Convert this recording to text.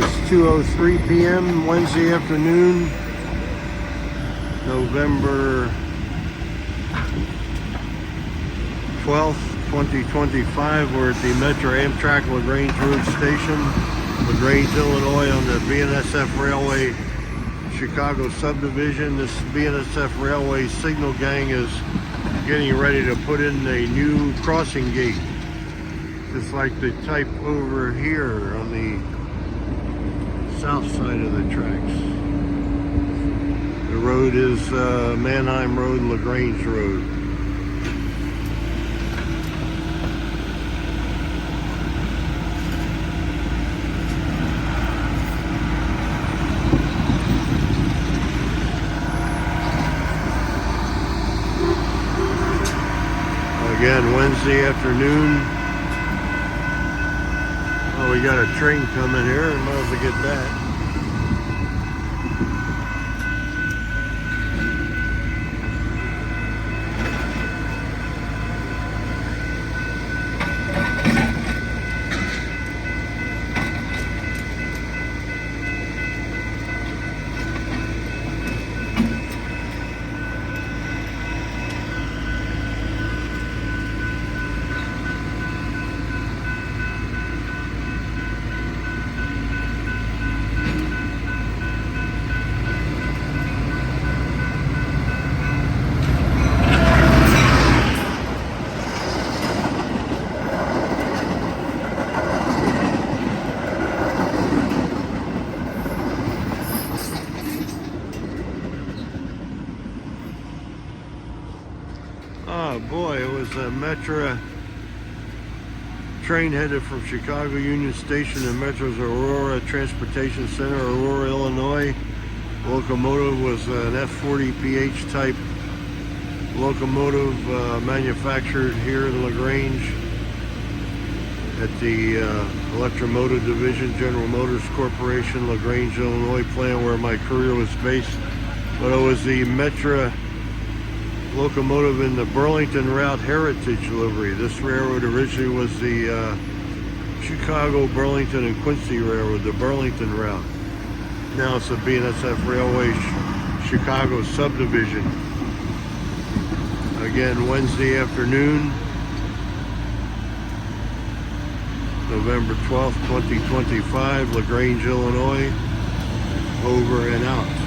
is 2:03 p.m. Wednesday afternoon, November 12th, 2025. We're at the Metra Amtrak LaGrange Road station, LaGrange, Illinois, on the BNSF Railway Chicago subdivision. This BNSF Railway signal gang is getting ready to put in a new crossing gate, just like the type over here on the south side of the tracks. The road is Mannheim Road, LaGrange Road. Again, Wednesday afternoon. Oh, we got a train coming here. Might as well get that. Oh boy, it was a Metra train headed from Chicago Union Station to Metra's Aurora Transportation Center, Aurora, Illinois. Locomotive was an F40PH type locomotive manufactured here in LaGrange at the Electromotive Division, General Motors Corporation, LaGrange, Illinois plant where my career was based. But it was the Metra locomotive in the Burlington Route Heritage livery. This railroad originally was the Chicago, Burlington, and Quincy Railroad, the Burlington Route. Now it's the BNSF Railway Chicago subdivision. Again, Wednesday afternoon, November 12th, 2025, LaGrange, Illinois. Over and out.